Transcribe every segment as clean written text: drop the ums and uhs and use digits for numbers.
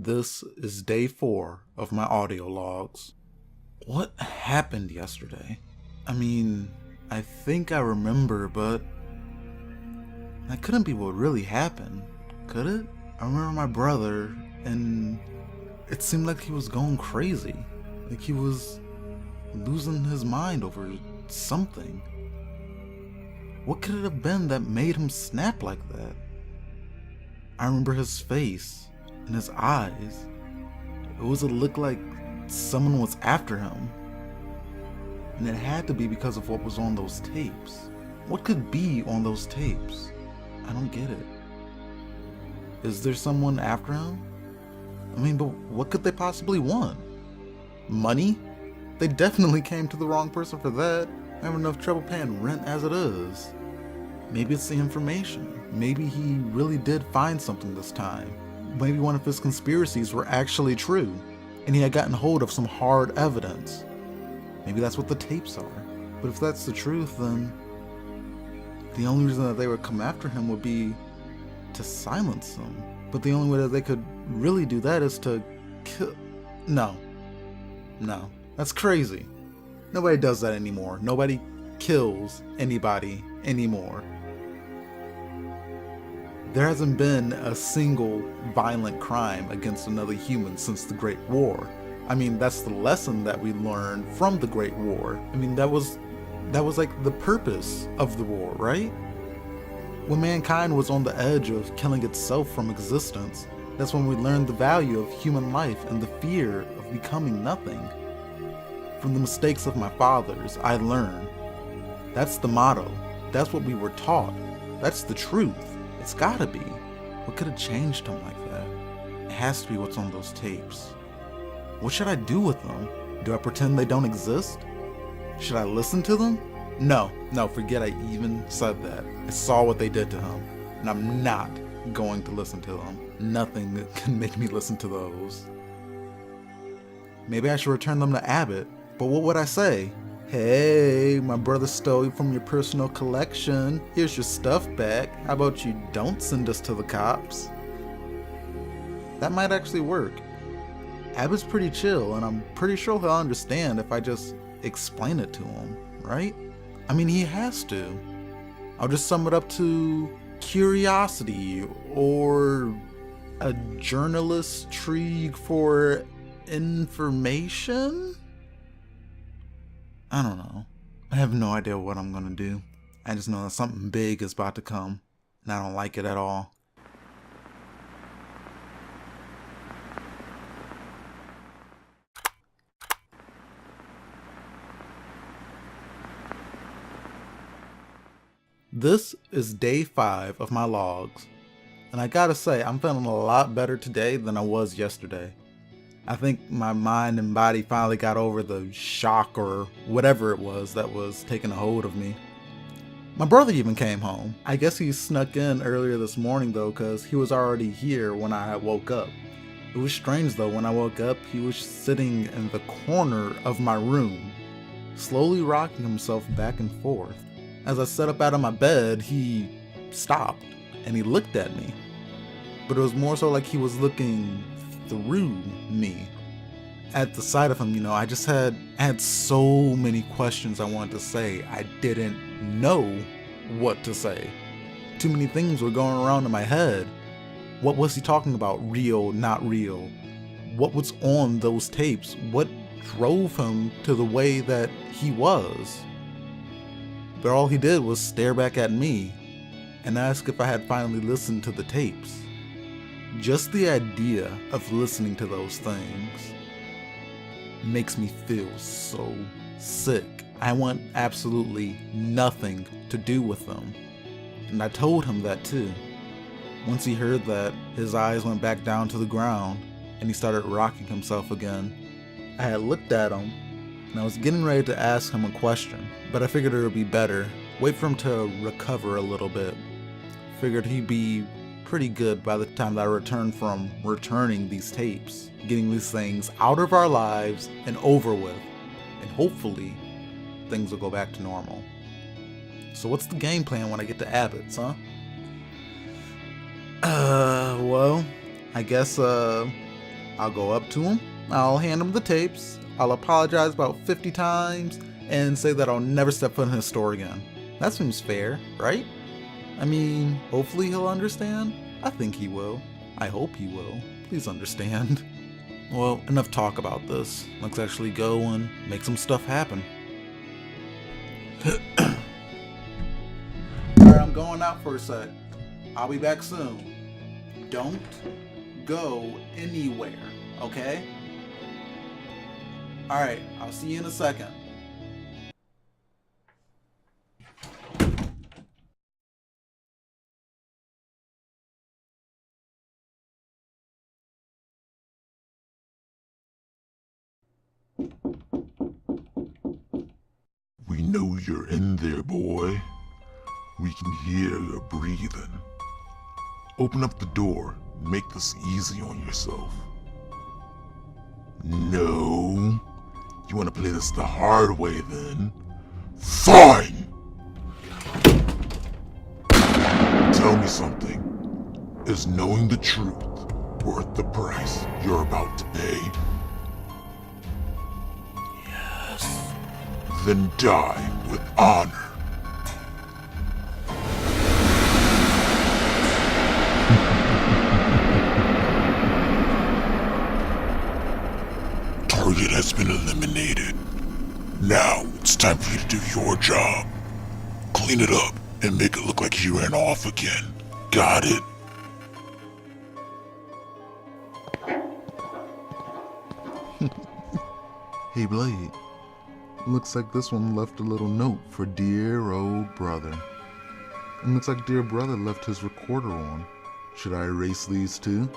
This is day 4 of my audio logs. What happened yesterday? I think I remember, but that couldn't be what really happened, could it? I remember my brother, and it seemed like he was going crazy. Like he was losing his mind over something. What could it have been that made him snap like that? I remember his face and his eyes. It was a look like someone was after him. And it had to be because of what was on those tapes. What could be on those tapes? I don't get it. Is there someone after him? But what could they possibly want? Money? They definitely came to the wrong person for that. I have enough trouble paying rent as it is. Maybe it's the information. Maybe he really did find something this time. Maybe one of his conspiracies were actually true, and he had gotten hold of some hard evidence. Maybe that's what the tapes are. But if that's the truth, then the only reason that they would come after him would be to silence him. But the only way that they could really do that is to kill. No, that's crazy. Nobody does that anymore. Nobody kills anybody anymore. There hasn't been a single violent crime against another human since the Great War. That's the lesson that we learned from the Great War. That was like the purpose of the war, right? When mankind was on the edge of killing itself from existence, that's when we learned the value of human life and the fear of becoming nothing. From the mistakes of my fathers, I learned. That's the motto. That's what we were taught. That's the truth. It's gotta be. What could have changed him like that? It has to be what's on those tapes. What should I do with them? Do I pretend they don't exist? Should I listen to them? No, forget I even said that. I saw what they did to him, and I'm not going to listen to them. Nothing can make me listen to those. Maybe I should return them to Abbott, but what would I say? Hey, my brother stole you from your personal collection. Here's your stuff back. How about you don't send us to the cops? That might actually work. Abbott's pretty chill, and I'm pretty sure he'll understand if I just explain it to him, right? He has to. I'll just sum it up to curiosity or a journalist's intrigue for information? I don't know. I have no idea what I'm gonna do. I just know that something big is about to come, and I don't like it at all. This is day 5 of my logs, and I gotta say, I'm feeling a lot better today than I was yesterday. I think my mind and body finally got over the shock or whatever it was that was taking a hold of me. My brother even came home. I guess he snuck in earlier this morning though, because he was already here when I woke up. It was strange though, when I woke up, he was sitting in the corner of my room, slowly rocking himself back and forth. As I sat up out of my bed, he stopped and he looked at me. But it was more so like he was looking through me. At the sight of him, I just had so many questions I wanted to say. I didn't know what to say. Too many things were going around in my head. What was he talking about? Real, not real? What was on those tapes? What drove him to the way that he was? But all he did was stare back at me and ask if I had finally listened to the tapes. Just the idea of listening to those things makes me feel so sick. I want absolutely nothing to do with them. And I told him that too. Once he heard that, his eyes went back down to the ground and he started rocking himself again. I had looked at him and I was getting ready to ask him a question, but I figured it would be better. Wait for him to recover a little bit. Figured he'd be pretty good by the time that I returned from returning these tapes, getting these things out of our lives and over with, and hopefully things will go back to normal. So what's the game plan when I get to Abbott's, huh? Well, I guess I'll go up to him, I'll hand him the tapes, I'll apologize about 50 times, and say that I'll never step foot in his store again. That seems fair, right? I mean, hopefully he'll understand. I think he will. I hope he will. Please understand. Well, enough talk about this. Let's actually go and make some stuff happen. Alright, I'm going out for a sec. I'll be back soon. Don't go anywhere, okay? Alright, I'll see you in a second. We know you're in there, boy. We can hear your breathing. Open up the door and make this easy on yourself. No? You want to play this the hard way then? Fine! Tell me something. Is knowing the truth worth the price you're about to pay? Yes. Then die with honor. Target has been eliminated. Now it's time for you to do your job. Clean it up and make it look like you ran off again. Got it? Hey Blade, looks like this one left a little note for dear old brother. And looks like dear brother left his recorder on. Should I erase these too?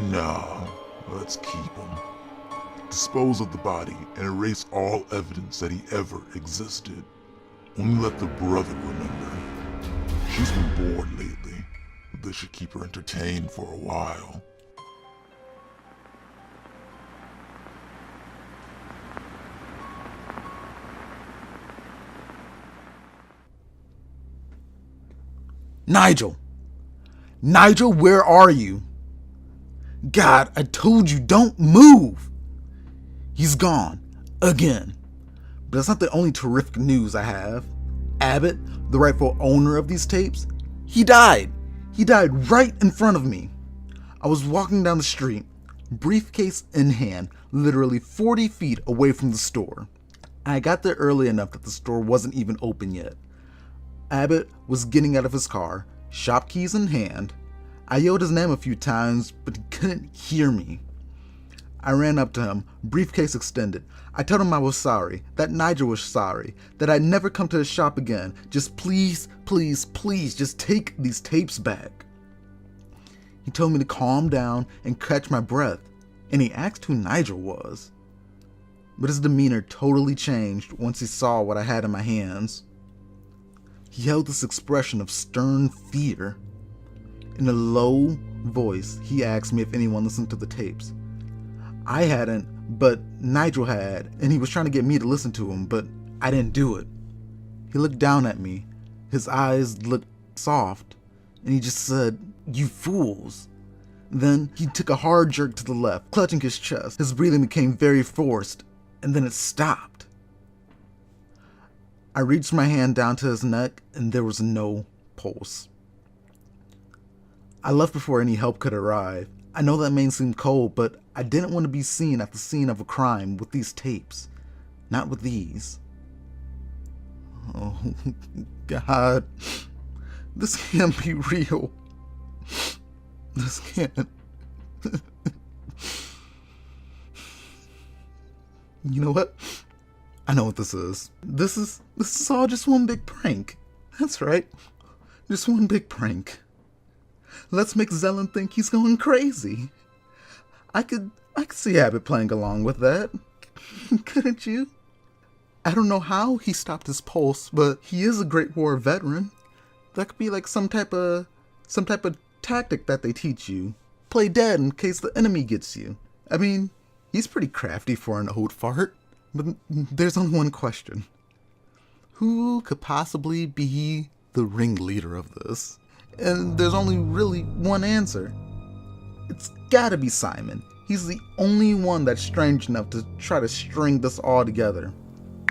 No, let's keep him. Dispose of the body and erase all evidence that he ever existed. Only let the brother remember. She's been bored lately. This should keep her entertained for a while. Nigel! Nigel, where are you? God, I told you, don't move! He's gone. Again. But that's not the only terrific news I have. Abbott, the rightful owner of these tapes, he died. He died right in front of me. I was walking down the street, briefcase in hand, literally 40 feet away from the store. I got there early enough that the store wasn't even open yet. Abbott was getting out of his car, shop keys in hand. I yelled his name a few times, but he couldn't hear me. I ran up to him, briefcase extended. I told him I was sorry, that Nigel was sorry, that I'd never come to his shop again. Just please, please, please, just take these tapes back. He told me to calm down and catch my breath, and he asked who Nigel was. But his demeanor totally changed once he saw what I had in my hands. He held this expression of stern fear. In a low voice, he asked me if anyone listened to the tapes. I hadn't, but Nigel had, and he was trying to get me to listen to him, but I didn't do it. He looked down at me. His eyes looked soft, and he just said, "You fools." Then he took a hard jerk to the left, clutching his chest. His breathing became very forced, and then it stopped. I reached my hand down to his neck, and there was no pulse. I left before any help could arrive. I know that may seem cold, but I didn't want to be seen at the scene of a crime with these tapes. Not with these. Oh, God. This can't be real. This can't. You know what? I know what this is. This is all just one big prank. That's right. Just one big prank. Let's make Zelen think he's going crazy. I could see Abbott playing along with that. Couldn't you? I don't know how he stopped his pulse, but he is a Great War veteran. That could be like some type of tactic that they teach you. Play dead in case the enemy gets you. I mean, he's pretty crafty for an old fart. But there's only one question. Who could possibly be the ringleader of this? And there's only really one answer. It's gotta be Simon. He's the only one that's strange enough to try to string this all together.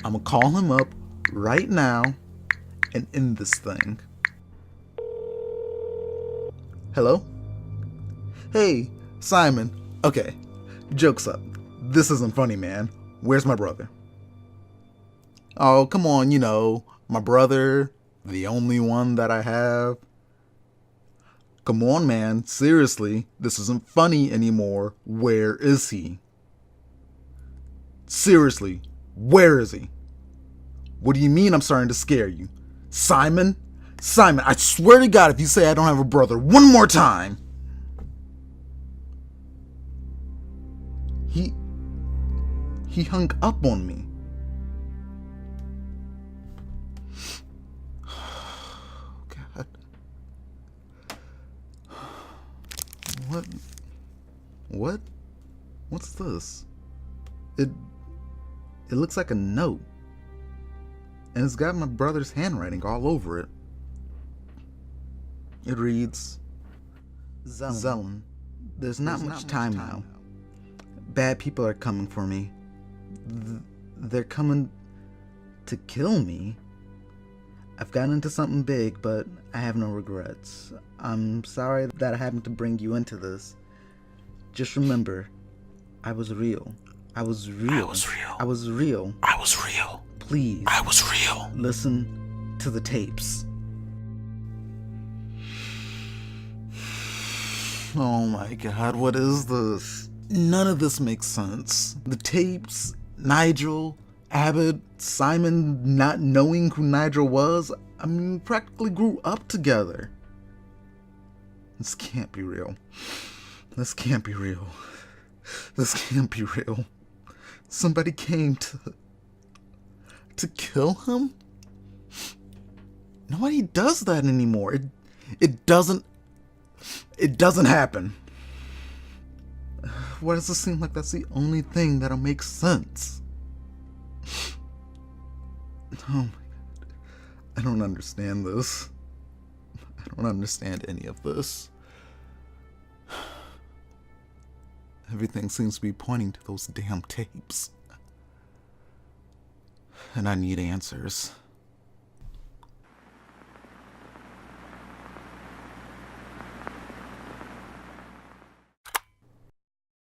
I'm gonna call him up right now and end this thing. Hello? Hey, Simon. Okay, joke's up. This isn't funny, man. Where's my brother? Oh, come on, my brother, the only one that I have. Come on, man. Seriously, this isn't funny anymore. Where is he? Seriously, where is he? What do you mean I'm starting to scare you? Simon? Simon, I swear to God, if you say I don't have a brother one more time. He hung up on me. God. What? What's this? It looks like a note. And it's got my brother's handwriting all over it. It reads, Zelen, there's not much time now. Bad people are coming for me. They're coming to kill me. I've gotten into something big, but I have no regrets. I'm sorry that I happened to bring you into this. Just remember, I was real. I was real. I was real. Please. I was real. Listen to the tapes. Oh my God, what is this? None of this makes sense. The tapes, Nigel, Abbott, Simon not knowing who Nigel was, practically grew up together. This can't be real. This can't be real. This can't be real. Somebody came to kill him? Nobody does that anymore. It doesn't happen. Why does it seem like that's the only thing that'll make sense? Oh my God. I don't understand this. I don't understand any of this. Everything seems to be pointing to those damn tapes. And I need answers.